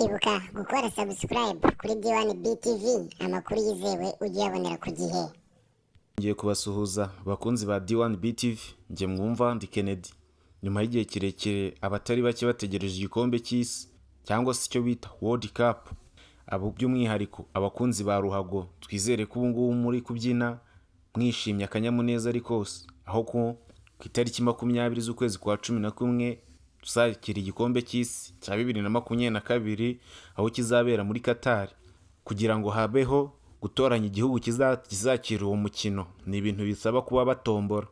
Ibuka gukora subscribe kuri D1 BTV, amakuru yizewe ujye uyabonera ku gihe. Ngiye kubasuhuza bakunzi ba D1 BTV, njye mwumva ndi Kennedy. Nyuma y'igihe kirekire abatari bake bategereje igikombe cy'isi cyangwa se icyo bita World Cup, abo by'umwihariko abakunzi ba ruhago, twizere ko ubu ngubu muri kubyina mwishimye akanyamuneza ari kose, aho ku itariki 20 z'ukwezi kwa 11 tuzakira igikombe cy'isi cya 2022 aho kizabera muri Qatar, kugira ngo habeho gutoranya igihugu kizakira uwo mukino. Ni ibintu bisaba kuba batombora,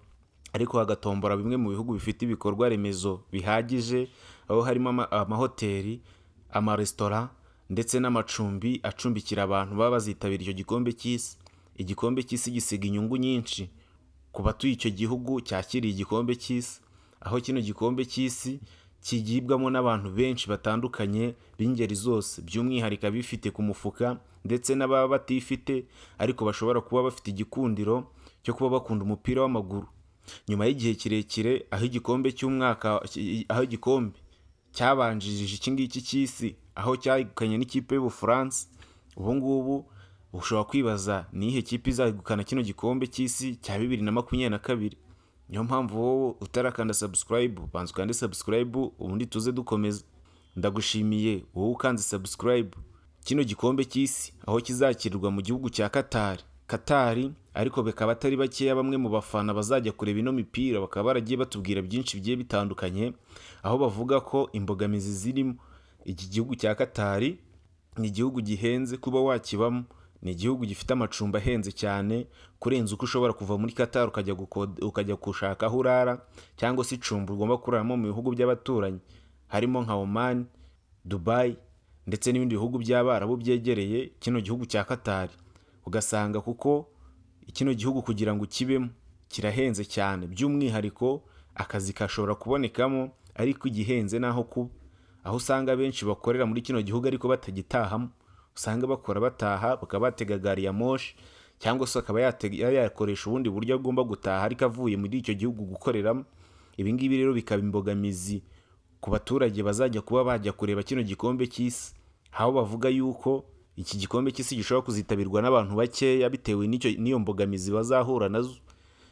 ariko hagatombora bimwe mu bihugu bifite ibikorwa remezo bihagije, aho harimo amahoteli, amaresitora ndetse n'amacumbi acumbikira abantu baba bazitabira icyo gikombe cy'isi. Igikombe cy'isi gisiga inyungu nyinshi ku batuye icyo gihugu cyakiriye igikombe cy'isi, aho kino gikombe cy'isi kigibwamo n'abantu benshi batandukanye b'ingeri zose, by'umwihariko abifite ku mufuka ndetse n'ababa batifite ariko bashobora kuba bafite igikundiro cyo kuba bakunda umupira w'amaguru. Nyuma y'igihe kirekire aho igikombe cy'umwaka, aho igikombe cyabanjirije iki ngiki cy'isi, aho cyagukanye n'ikipe y'Ubufaransa, ubu ngubu ushobora kwibaza ni ihe kipe izagukana kino gikombe cy'isi cya 2022. Niyo mpamvu wowe utarakanda subscribe, banza ukande subscribe ubundi tuze dukomeza. Ndagushimiye wowe ukanze subscribe. Kino gikombe cy'isi aho kizakirirwa mu gihugu cya Qatar, ariko bekaba atari bakeya bamwe mu bafana bazajya kureba ino mipira bakaba baragiye batubwira byinshi bigiye bitandukanye, aho bavuga ko imbogamizi zirimo iki gihugu cya Qatar ni igihugu gihenze kuba wakibamo, ni igihugu gifite amacumbi ahenze cyane kurenza uko ushobora kuva muri Qatar ukajya gushaka aho urara, cyangwa se icumbi ugomba kuraramo mu bihugu by'abaturanyi harimo nka Oman, Dubai ndetse n'ibindi bihugu by'Abarabu byegereye kino gihugu cya Qatar. Ugasanga kuko kino gihugu kugira ngo kibemo kirahenze cyane, by'umwihariko akazi kashobora kubonekamo ariko igihenze naho kuba, aho usanga benshi bakorera muri kino gihugu ariko batagitahamo, usanga bakora bataha bakaba batega gari ya moshi, cyangwa se akaba yakoresha ubundi buryo agomba gutaha ariko avuye muri icyo gihugu gukoreramo. Ibi ngibi rero bikaba imbogamizi ku baturage bazajya kuba bajya kureba kino gikombe cy'isi, aho bavuga yuko iki gikombe cy'isi gishobora kuzitabirwa n'abantu bakeya bitewe n'iyo mbogamizi bazahura nazo.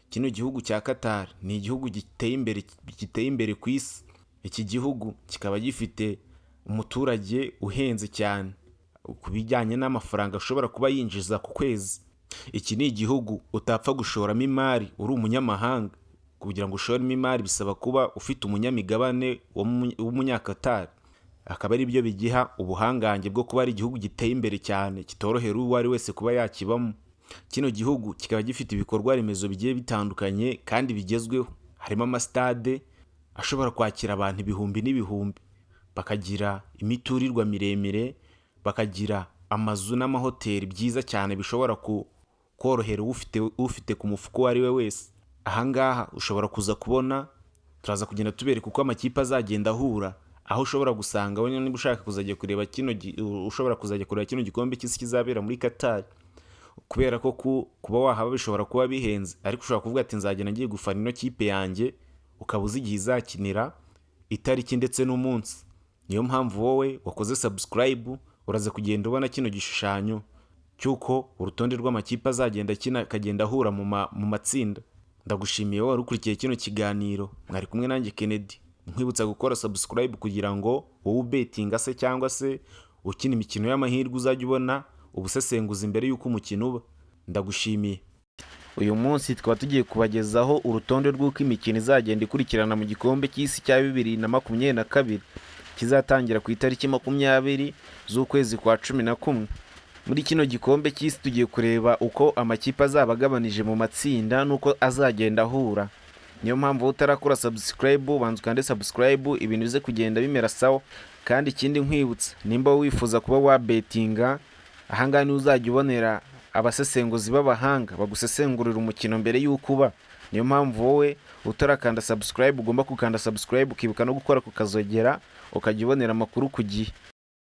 Kino gihugu cya Qatar ni igihugu giteye imbere ku isi. Iki gihugu kikaba gifite umuturage uhenze cyane ku bijyanye n'amafaranga ashobora kuba yinjiza ku kwezi. Iki ni igihugu utapfa gushoramo imari uri umunyamahanga. Kugira ngo ushoremo imari bisaba kuba ufite umunyamigabane w'umunyakatar, akaba ari byo bigiha ubuhangange bwo kuba ari igihugu giteye imbere cyane kitorohera uwo ari wese kuba yakibamo. Kino gihugu kikaba gifite ibikorwa remezo bigiye bitandukanye kandi bigezweho, harimo amastade ashobora kwakira abantu ibihumbi n'ibihumbi, bakagira imiturirwa miremire, bakagira amazu n'amahoteli byiza cyane bishobora korohera ufite ku mufuko uwo ari we wese. Ahangaha ushobora kuza kubona, turaza kugenda tubereka uko amakipe azagenda ahura, aho ushobora gusanga wowe niba ushaka kuzajya kureba kino gikombe cy'isi kizabera muri Qatar, kubera ko kuba wahaba bishobora kuba bihenze, ariko ushobora kuvuga ati nzagenda ngiye gufana ino kipe yanjye, ukaba uzi igihe izakinira, itariki ndetse n'umunsi. Niyo mpamvu wowe wakoze subscribe uraza kugenda ubona kino gishushanyo cy'uko urutonde rw'amakipe azagenda akagenda ahura mu matsinda. Ndagushimiye wowe ukurikiye kino kiganiro, mwari kumwe nanjye Kennedy. Nkwibutsa gukora subscribe kugira ngo wowe ubetinga se cyangwa se ukina imikino y'amahirwe uzajya ubona ubusesenguzi mbere y'uko umukino uba. Ndagushimiye. Uyu munsi twaba tugiye kubagezaho urutonde rw'uko imikino izagenda ikurikirana mu gikombe cy'isi cya 2022 kizatangira ku itariki 20 z'ukwezi kwa 11. Muri kino gikombe cy'isi tugiye kureba uko amakipe azaba agabanije mu matsinda n'uko azagenda ahura. Niyo mpamvu utarakora subscribe, banza ukande subscribe ibintu bize kugenda bimera sawa. Kandi ikindi nkwibutsa, nimba wifuza kuba wabetinga, ahangaha niho uzajya ubonera abasesenguzi b'abahanga bagusesengurira umukino mbere y'uko uba. Niyo mpamvu wowe utarakanda subscribe ugomba gukanda subscribe, ukibuka no gukora ku kazogera ukajya ubonera amakuru ku gihe.